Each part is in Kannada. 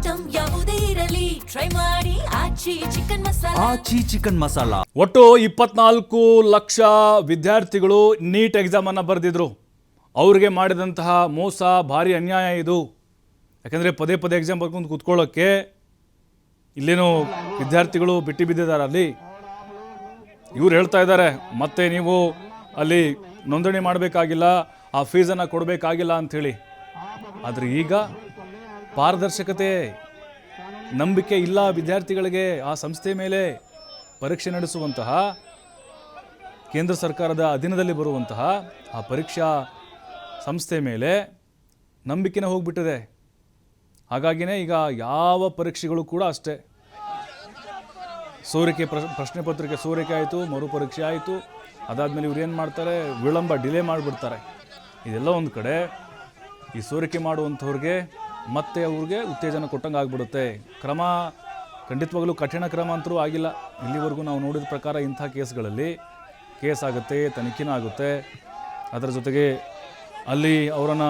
ಐಟಂ ಯಾವುದೇ ಇರಲಿ ಟ್ರೈ ಮಾಡಿ ಆಚಿ ಚಿಕನ್ ಮಸಾಲಾ. ಒಟ್ಟು 24 ಲಕ್ಷ ವಿದ್ಯಾರ್ಥಿಗಳು ನೀಟ್ ಎಕ್ಸಾಮ್ ಅನ್ನು ಬರೆದಿದ್ರು. ಅವ್ರಿಗೆ ಮಾಡಿದಂತಹ ಮೋಸ ಭಾರಿ ಅನ್ಯಾಯ ಇದು. ಯಾಕಂದರೆ ಪದೇ ಪದೇ ಎಕ್ಸಾಮ್ ಬರ್ಕೊಂಡು ಕೂತ್ಕೊಳ್ಳೋಕ್ಕೆ ಇಲ್ಲೇನೋ ವಿದ್ಯಾರ್ಥಿಗಳು ಬಿಟ್ಟು ಬಿದ್ದಿದ್ದಾರೆ. ಅಲ್ಲಿ ಇವ್ರು ಹೇಳ್ತಾ ಇದ್ದಾರೆ ಮತ್ತೆ ನೀವು ಅಲ್ಲಿ ನೋಂದಣಿ ಮಾಡಬೇಕಾಗಿಲ್ಲ, ಆ ಫೀಸನ್ನು ಕೊಡಬೇಕಾಗಿಲ್ಲ ಅಂಥೇಳಿ. ಆದರೆ ಈಗ ಪಾರದರ್ಶಕತೆ, ನಂಬಿಕೆ ಇಲ್ಲ ವಿದ್ಯಾರ್ಥಿಗಳಿಗೆ ಆ ಸಂಸ್ಥೆ ಮೇಲೆ. ಪರೀಕ್ಷೆ ನಡೆಸುವಂತಹ ಕೇಂದ್ರ ಸರ್ಕಾರದ ಅಧೀನದಲ್ಲಿ ಬರುವಂತಹ ಆ ಪರೀಕ್ಷಾ ಸಂಸ್ಥೆ ಮೇಲೆ ನಂಬಿಕೆನೇ ಹೋಗಿಬಿಟ್ಟಿದೆ. ಹಾಗಾಗಿನೇ ಈಗ ಯಾವ ಪರೀಕ್ಷೆಗಳು ಕೂಡ ಅಷ್ಟೇ, ಸೋರಿಕೆ ಪ್ರಶ್ನೆ ಪತ್ರಿಕೆ ಸೋರಿಕೆ ಆಯಿತು, ಮರುಪರೀಕ್ಷೆ ಆಯಿತು, ಅದಾದಮೇಲೆ ಇವ್ರು ಏನು ಮಾಡ್ತಾರೆ, ವಿಳಂಬ ಡಿಲೇ ಮಾಡಿಬಿಡ್ತಾರೆ. ಇದೆಲ್ಲ ಒಂದು ಕಡೆ ಈ ಸೋರಿಕೆ ಮಾಡುವಂಥವ್ರಿಗೆ ಮತ್ತೆ ಅವ್ರಿಗೆ ಉತ್ತೇಜನ ಕೊಟ್ಟಂಗೆ ಆಗಿಬಿಡುತ್ತೆ. ಕ್ರಮ ಖಂಡಿತವಾಗಲೂ ಕಠಿಣ ಕ್ರಮ ಅಂತರೂ ಆಗಿಲ್ಲ. ಇಲ್ಲಿವರೆಗೂ ನಾವು ನೋಡಿದ ಪ್ರಕಾರ ಇಂಥ ಕೇಸ್ಗಳಲ್ಲಿ ಕೇಸ್ ಆಗುತ್ತೆ, ತನಿಖೆನೂ ಆಗುತ್ತೆ. ಅದರ ಜೊತೆಗೆ ಅಲ್ಲಿ ಅವರನ್ನು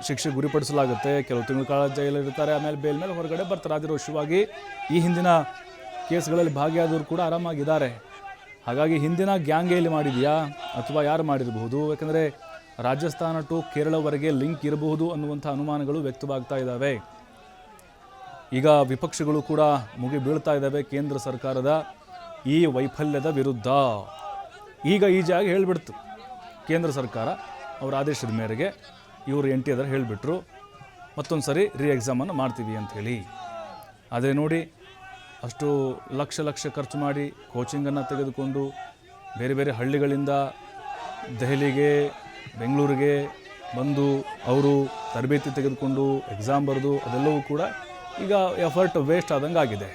ಶಿಕ್ಷೆ ಗುರಿಪಡಿಸಲಾಗುತ್ತೆ. ಕೆಲವು ತಿಂಗಳ ಕಾಲ ಜೈಲಲ್ಲಿರ್ತಾರೆ, ಆಮೇಲೆ ಬೇಲ್ ಮೇಲೆ ಹೊರಗಡೆ ಬರ್ತಾರೆ. ಅದೃಶ್ಯವಾಗಿ ಈ ಹಿಂದಿನ ಕೇಸ್ಗಳಲ್ಲಿ ಭಾಗಿಯಾದವರು ಕೂಡ ಆರಾಮಾಗಿದ್ದಾರೆ. ಹಾಗಾಗಿ ಹಿಂದಿನ ಗ್ಯಾಂಗೇ ಇಲ್ಲಿ ಮಾಡಿದೆಯಾ ಅಥವಾ ಯಾರು ಮಾಡಿರಬಹುದು? ಯಾಕಂದರೆ ರಾಜಸ್ಥಾನ ಟು ಕೇರಳವರೆಗೆ ಲಿಂಕ್ ಇರಬಹುದು ಅನ್ನುವಂಥ ಅನುಮಾನಗಳು ವ್ಯಕ್ತವಾಗ್ತಾ ಇದ್ದಾವೆ. ಈಗ ವಿಪಕ್ಷಗಳು ಕೂಡ ಮುಗಿ ಬೀಳ್ತಾ ಇದ್ದಾವೆ ಕೇಂದ್ರ ಸರ್ಕಾರದ ಈ ವೈಫಲ್ಯದ ವಿರುದ್ಧ. ಈಗ ಈಜಾಗಿ ಹೇಳಿಬಿಡ್ತು ಕೇಂದ್ರ ಸರ್ಕಾರ, ಅವರ ಆದೇಶದ ಮೇರೆಗೆ ಇವರು NT ಹೇಳಿಬಿಟ್ರು ಮತ್ತೊಂದು ಸರಿ ಎಕ್ಸಾಮನ್ನು ಮಾಡ್ತೀವಿ ಅಂಥೇಳಿ. ಆದರೆ ನೋಡಿ, ಅಷ್ಟು ಲಕ್ಷ ಖರ್ಚು ಮಾಡಿ ಕೋಚಿಂಗನ್ನು ತೆಗೆದುಕೊಂಡು ಬೇರೆ ಬೇರೆ ಹಳ್ಳಿಗಳಿಂದ ದೆಹಲಿಗೆ, ಬೆಂಗಳೂರಿಗೆ ಬಂದು ಅವರು ತರಬೇತಿ ತೆಗೆದುಕೊಂಡು ಎಕ್ಸಾಮ್ ಬರೆದು ಅದೆಲ್ಲವೂ ಕೂಡ ಈಗ ಎಫರ್ಟ್ ವೇಸ್ಟ್ ಆದಂಗೆ ಆಗಿದೆ.